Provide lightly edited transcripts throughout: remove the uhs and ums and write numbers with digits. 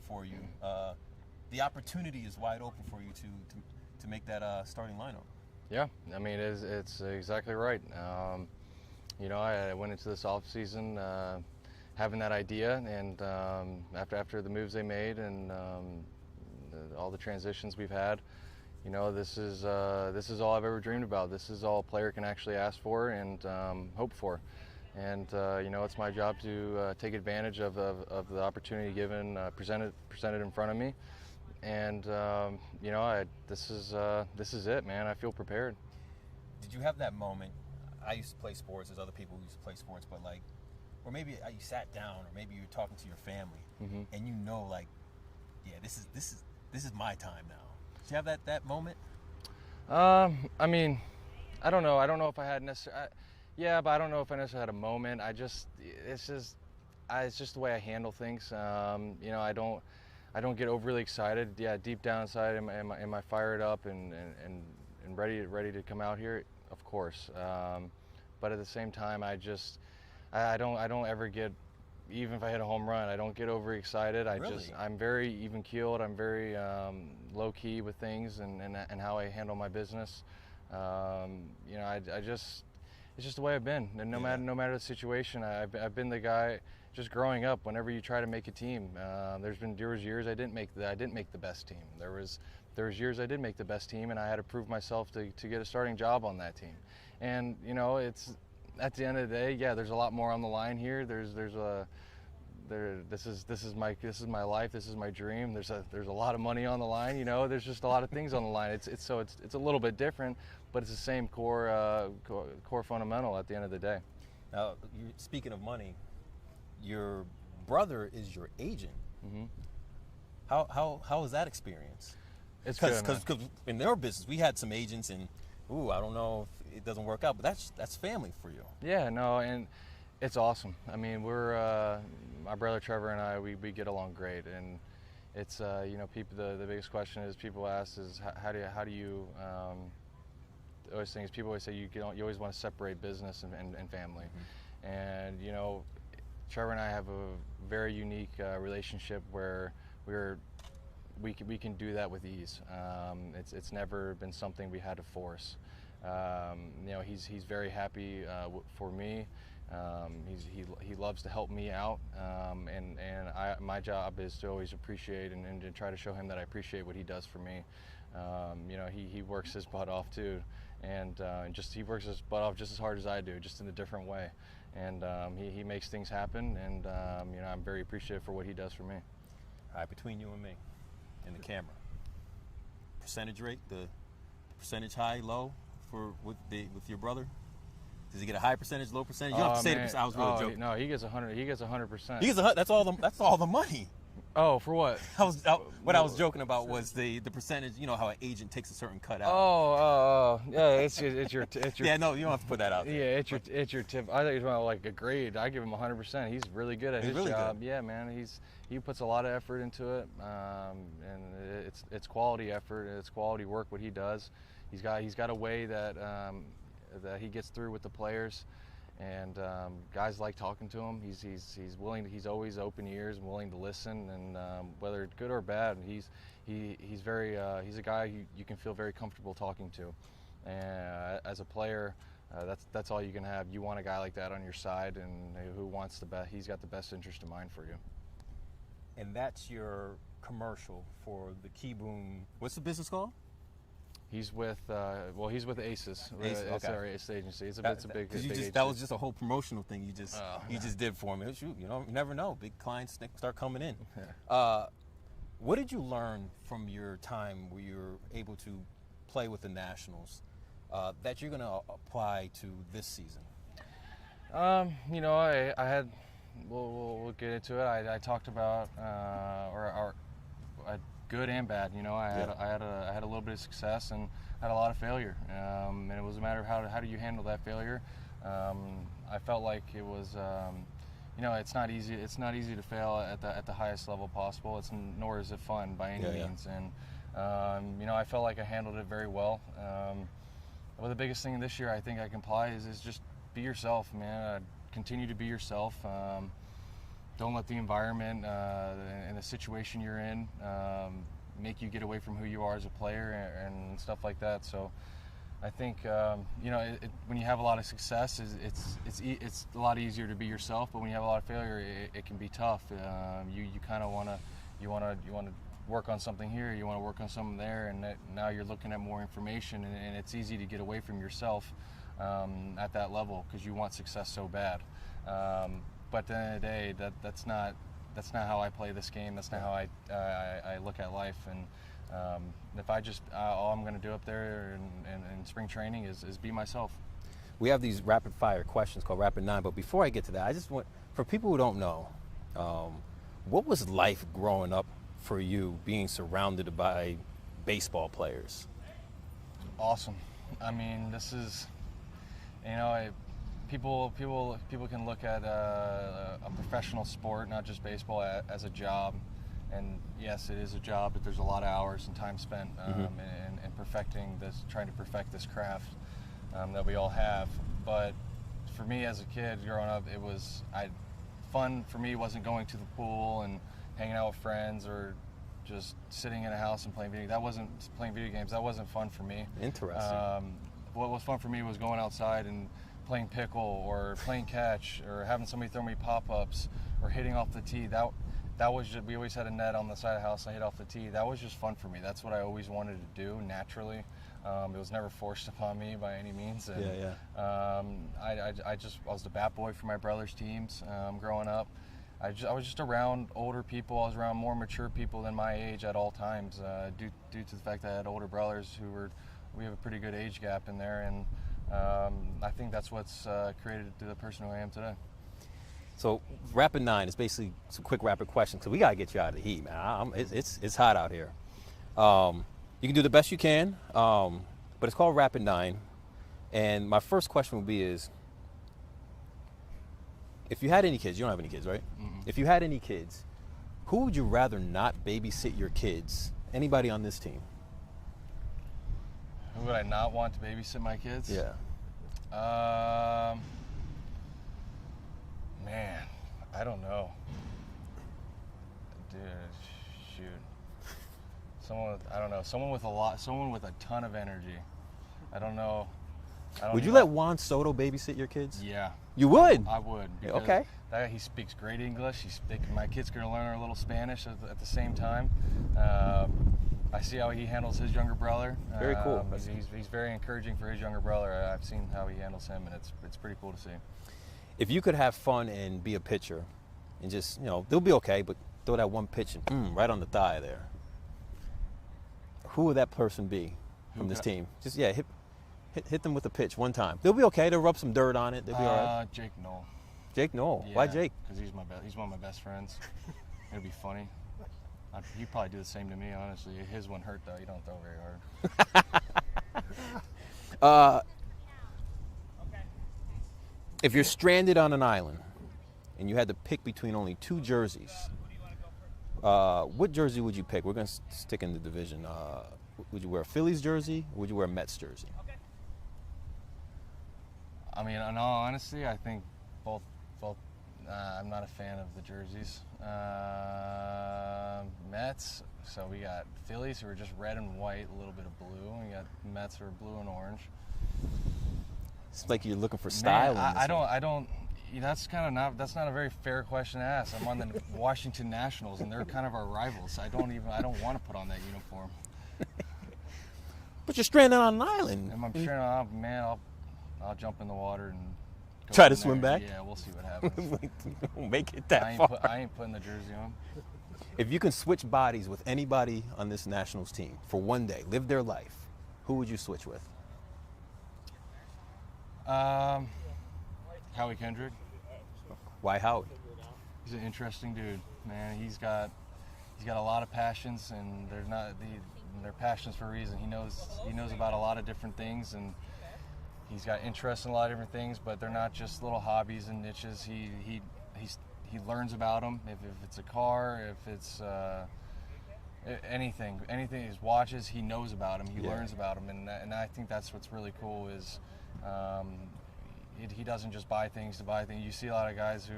for you. The opportunity is wide open for you to make that starting lineup. Yeah, I mean, it's exactly right. I went into this offseason having that idea, and after the moves they made and all the transitions we've had, this is all I've ever dreamed about. This is all a player can actually ask for and hope for. And it's my job to take advantage of the opportunity given, presented in front of me. And this is it, man. I feel prepared. Did you have that moment? I used to play sports. There's other people who used to play sports, but or maybe you sat down, or maybe you're talking to your family, and this is my time now. Did you have that moment? I mean, I don't know. I don't know if I had necessarily. Yeah, but I don't know if I necessarily had a moment. It's just the way I handle things. I don't get overly excited. Yeah, deep down inside, am I fired up and ready to come out here? Of course. But at the same time, I don't ever get, even if I hit a home run, I don't get overly excited. I'm very even keeled. I'm very low key with things and how I handle my business. It's just the way I've been. And no matter the situation, I've been the guy. Just growing up, whenever you try to make a team, there was years I didn't make the best team. There was years I did make the best team, and I had to prove myself to get a starting job on that team. And it's at the end of the day, yeah, there's a lot more on the line here. This is my life. This is my dream. There's a lot of money on the line. There's just a lot of things on the line. It's a little bit different, but it's the same core fundamental at the end of the day. Now, speaking of money, your brother is your agent. Mm-hmm. How was that experience? It's because in their business we had some agents, and I don't know if it doesn't work out, but that's family for you. Yeah, no, and it's awesome. I mean, we're my brother Trevor and I, we get along great, and it's people. The biggest question is people ask is how do you always things people always say you always want to separate business and family, and Trevor and I have a very unique relationship where we can do that with ease. It's never been something we had to force. He's very happy for me. He loves to help me out, and my job is to always appreciate and to try to show him that I appreciate what he does for me. He works his butt off too, and he works his butt off just as hard as I do, just in a different way. And he makes things happen, and I'm very appreciative for what he does for me. All right, between you and me and the camera, percentage rate, the percentage high, low with your brother. Does he get a high percentage, low percentage? You don't have to say the percentage. I was really joking. No, he gets 100. He gets 100%. He gets 100. That's all the money. Oh, for what? What I was joking about was the percentage. You know how an agent takes a certain cut out. Yeah, it's your. Yeah, no, you don't have to put that out there. Yeah, it's your tip. I thought you were talking like a grade. I give him 100%. He's really good at his job. Good. Yeah, man, he puts a lot of effort into it, and it's quality effort. It's quality work what he does. He's got a way that he gets through with the players. And guys like talking to him. He's willing. He's always open ears and willing to listen. And whether it's good or bad, he's a guy you can feel very comfortable talking to. And as a player, that's all you can have. You want a guy like that on your side, and who wants the best. He's got the best interest in mind for you. And that's your commercial for the Kieboom. What's the business called? He's with Aces. It's our Ace agency. It's a big agency. That was just a whole promotional thing you just did for me. Shoot, you never know. Big clients start coming in. What did you learn from your time where you were able to play with the Nationals that you're going to apply to this season? I had. We'll get into it. I talked about good and bad. I had a little bit of success and had a lot of failure, and it was a matter of how do you handle that failure. I felt like it was, it's not easy. It's not easy to fail at the highest level possible. Nor is it fun by any means. And I felt like I handled it very well. Well, the biggest thing this year I think I can apply is just be yourself, man. Continue to be yourself. don't let the environment and the situation you're in make you get away from who you are as a player and stuff like that. So I think when you have a lot of success, it's a lot easier to be yourself. But when you have a lot of failure, it can be tough. You kind of want to work on something here, you want to work on something there, and now you're looking at more information, and it's easy to get away from yourself at that level because you want success so bad. But at the end of the day, that's not how I play this game. That's not how I look at life. And if all I'm going to do up there in spring training is be myself. We have these rapid fire questions called Rapid 9, but before I get to that, I just want, for people who don't know, what was life growing up for you being surrounded by baseball players? Awesome. I mean, this is, people can look at a professional sport, not just baseball, as a job. And yes, it is a job, but there's a lot of hours and time spent in perfecting this, trying to perfect this craft that we all have. But for me as a kid growing up, fun for me wasn't going to the pool and hanging out with friends or just sitting in a house and playing video games. That wasn't playing video games. That wasn't fun for me. Interesting. What was fun for me was going outside and playing pickle or playing catch or having somebody throw me pop-ups or hitting off the tee. That was just, we always had a net on the side of the house and I hit off the tee. That was just fun for me. That's what I always wanted to do naturally. It was never forced upon me by any means. And, I was the bat boy for my brother's teams growing up. I was just around older people. I was around more mature people than my age at all times, due to the fact that I had older brothers we have a pretty good age gap in there, and I think that's what's created the person who I am today. So Rapid 9 is basically some quick rapid questions because we gotta get you out of the heat, man. It's hot out here. You can do the best you can, but it's called Rapid 9. And my first question would be if you had any kids, you don't have any kids, right? Mm-mm. If you had any kids, who would you rather not babysit your kids? Anybody on this team? Who would I not want to babysit my kids? Yeah. Man, I don't know. Dude, shoot. Someone with a ton of energy. I don't know. Would you let Juan Soto babysit your kids? Yeah. You would? I would. Okay. He speaks great English. My kids can learn a little Spanish at the same time. I see how he handles his younger brother. Very cool. He's very encouraging for his younger brother. I've seen how he handles him, and it's pretty cool to see. If you could have fun and be a pitcher and just, they'll be okay, but throw that one pitch and right on the thigh there, who would that person be from this team? Just, hit them with a pitch one time. They'll be okay. They'll rub some dirt on it. They'll be all right. Jake Knoll. Jake Knoll. Yeah, why Jake? Because he's one of my best friends. It'd be funny. He'd probably do the same to me, honestly. His one hurt, though. He don't throw very hard. If you're stranded on an island and you had to pick between only two jerseys, what jersey would you pick? We're going to stick in the division. Would you wear a Phillies jersey or would you wear a Mets jersey? I mean, in all honesty, I think both. I'm not a fan of the jerseys. Mets, so we got Phillies who are just red and white, a little bit of blue. We got Mets who are blue and orange. It's like you're looking for style. That's not a very fair question to ask. I'm on the Washington Nationals, and they're kind of our rivals. I don't want to put on that uniform. But you're stranded on an island. And I'm stranded, man. I'll jump in the water and try to swim back. Yeah, we'll see what happens. Don't make it that far. I ain't putting the jersey on. If you can switch bodies with anybody on this Nationals team for one day, live their life, who would you switch with? Howie Kendrick. Why Howie? He's an interesting dude, man. He's got a lot of passions, and they're passions for a reason. He knows about a lot of different things, and he's got interest in a lot of different things, but they're not just little hobbies and niches. He learns about them. If it's a car, if it's anything, his watches, he knows about them. He learns about them, and I think that's what's really cool is he doesn't just buy things to buy things. You see a lot of guys who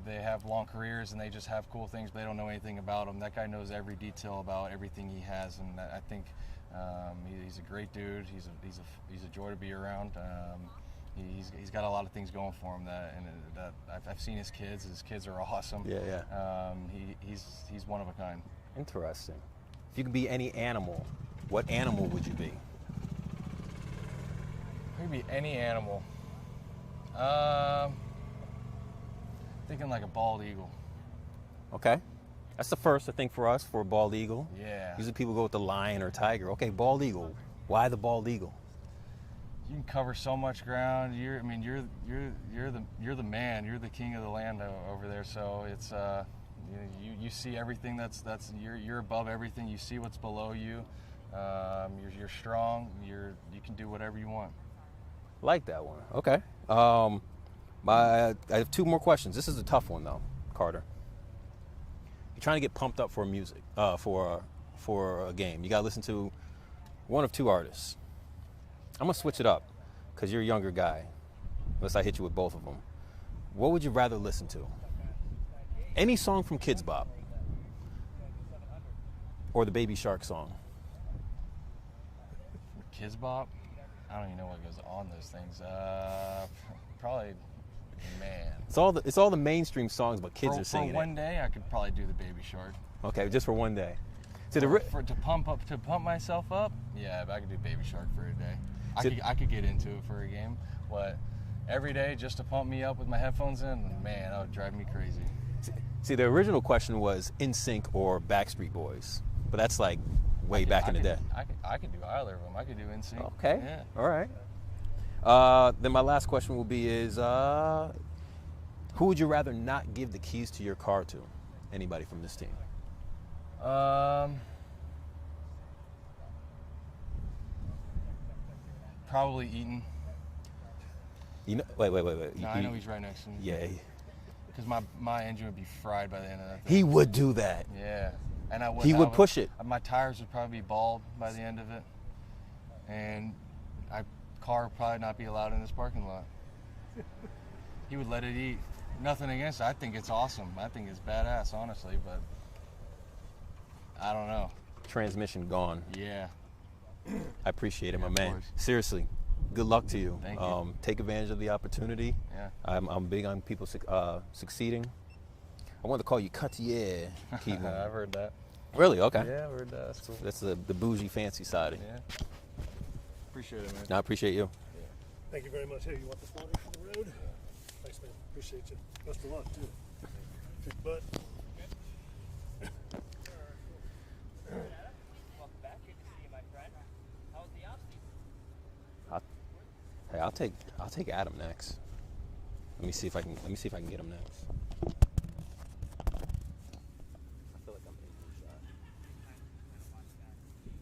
they have long careers and they just have cool things, but they don't know anything about them. That guy knows every detail about everything he has, and I think he's a great dude. He's a joy to be around. He's got a lot of things going for him that I've seen his kids. His kids are awesome. Yeah. He's one of a kind. Interesting. If you could be any animal, what animal would you be? I could be any animal. Thinking like a bald eagle. Okay. That's the first, I think, for us, for a bald eagle. Yeah. Usually people go with the lion or tiger. Okay, bald eagle. Why the bald eagle? You can cover so much ground. You're the man. You're the king of the land over there. So it's you see everything. You're above everything. You see what's below you. You're strong. You can do whatever you want. Like that one. Okay. I have 2 more questions. This is a tough one though, Carter. You're trying to get pumped up for music, for a game. You got to listen to one of 2 artists. I'm gonna switch it up because you're a younger guy. Unless I hit you with both of them. What would you rather listen to? Any song from Kids Bop or the Baby Shark song? Kids Bop? I don't even know what goes on those things. Probably, man. It's all the mainstream songs, but kids are singing for one day, I could probably do the Baby Shark. Okay, just for one day. So to pump myself up, yeah, I could do Baby Shark for a day. I could get into it for a game, but every day just to pump me up with my headphones in, man, that would drive me crazy. See, the original question was NSYNC or Backstreet Boys, but that's like way back in the day. I could do either of them. I could do NSYNC. Okay. Yeah. All right. Then my last question will be who would you rather not give the keys to your car to? Anybody from this team? Probably Eaton. You know, wait. No, I know he's right next to me. Yeah. Because my engine would be fried by the end of that thing. He would do that. Yeah. And he would push it. My tires would probably be bald by the end of it. And car would probably not be allowed in this parking lot. He would let it eat. Nothing against it. I think it's awesome. I think it's badass, honestly, but I don't know. Transmission gone. Yeah. I appreciate it, my man. Course. Seriously, good luck to you. Thank you. Take advantage of the opportunity. Yeah. I'm big on people succeeding. I wanted to call you Cartier, Kieboom. I've heard that. Really? Okay. Yeah, I've heard that. That's cool. That's the bougie, fancy side. Yeah. Appreciate it, man. No, I appreciate you. Yeah. Thank you very much. Hey, you want the photo for the road? Yeah. Thanks, man. Appreciate you. Best of luck, too. Kick butt. Welcome back. Good to see you, my friend. How was the off-season? Hey, I'll take Adam next. Let me see if I can get him next.